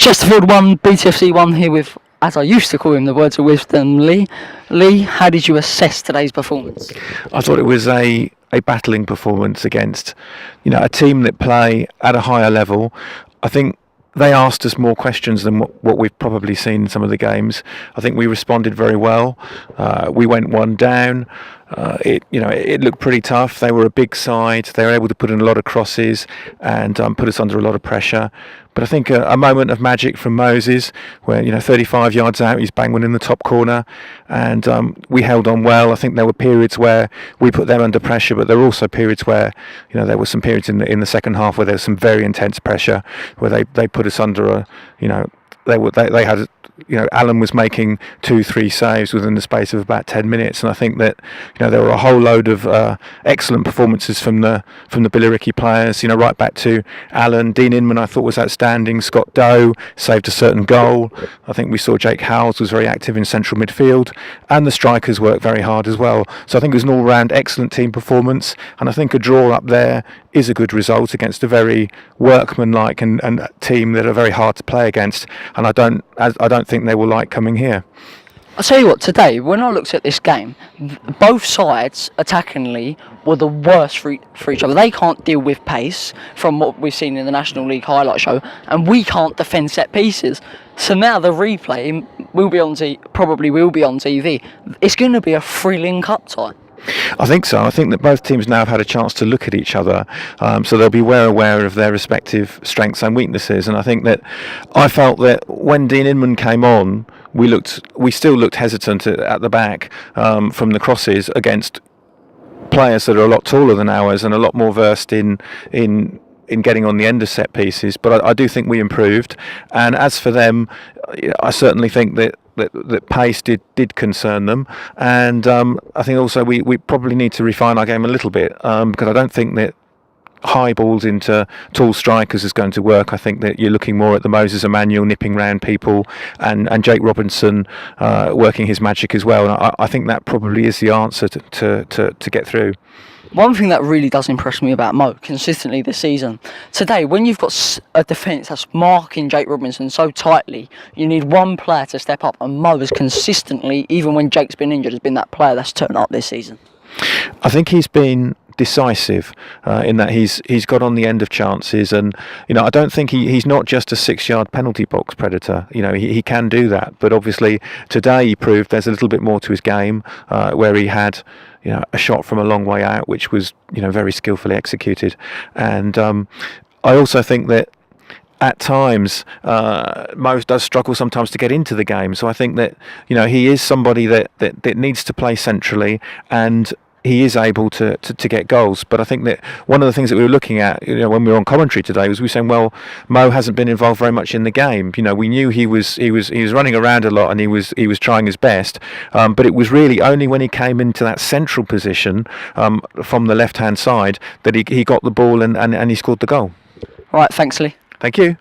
Chesterfield 1, BTFC 1 here with, as I used to call him, the words of wisdom, Leigh. Leigh, how did you assess today's performance? I thought it was a battling performance against, a team that play at a higher level. I think they asked us more questions than what we've probably seen in some of the games. I think we responded very well. We went one down. It looked pretty tough. They were a big side. They were able to put in a lot of crosses and put us under a lot of pressure. But I think a moment of magic from Moses, where 35 yards out, he's bang one in the top corner, and we held on well. I think there were periods where we put them under pressure, but there were also periods where there were some periods in the second half where there was some very intense pressure, where they put us under they had. Alan was making 2-3 saves within the space of about 10 minutes, and I think that there were a whole load of excellent performances from the Billericay players. Right back to Alan. Dean Inman I thought was outstanding. Scott Doe saved a certain goal. I think we saw Jake Howells was very active in central midfield, and the strikers worked very hard as well. So I think it was an all-round excellent team performance, and I think a draw up there is a good result against a very workmanlike and team that are very hard to play against, and I don't think they will like coming here. I'll tell you what, today, when I looked at this game, both sides, attackingly, were the worst for each other. They can't deal with pace, from what we've seen in the National League highlight show, and we can't defend set pieces. So now the replay probably will be on TV. It's going to be a thrilling cup tie. I think so. I think that both teams now have had a chance to look at each other, so they'll be well aware of their respective strengths and weaknesses. And I think that I felt that when Dean Inman came on, we still looked hesitant at the back from the crosses against players that are a lot taller than ours and a lot more versed in getting on the end of set pieces. But I do think we improved. And as for them, I certainly think that pace did concern them, and I think also we probably need to refine our game a little bit, because I don't think that high balls into tall strikers is going to work. I think that you're looking more at the Moses Emmanuel nipping round people and Jake Robinson working his magic as well, and I think that probably is the answer to get through. One thing that really does impress me about Mo consistently this season, today, when you've got a defence that's marking Jake Robinson so tightly, you need one player to step up, and Mo has consistently, even when Jake's been injured, has been that player that's turned up this season. I think he's been decisive in that he's got on the end of chances, and I don't think he's not just a 6-yard penalty box predator. He can do that, but obviously today he proved there's a little bit more to his game, where he had a shot from a long way out, which was very skillfully executed. And I also think that at times Mo does struggle sometimes to get into the game, so I think that he is somebody that needs to play centrally, and he is able to get goals. But I think that one of the things that we were looking at, when we were on commentary today, was we were saying, well, Mo hasn't been involved very much in the game. We knew he was running around a lot, and he was trying his best. But it was really only when he came into that central position from the left hand side that he got the ball and he scored the goal. All right, thanks, Leigh. Thank you.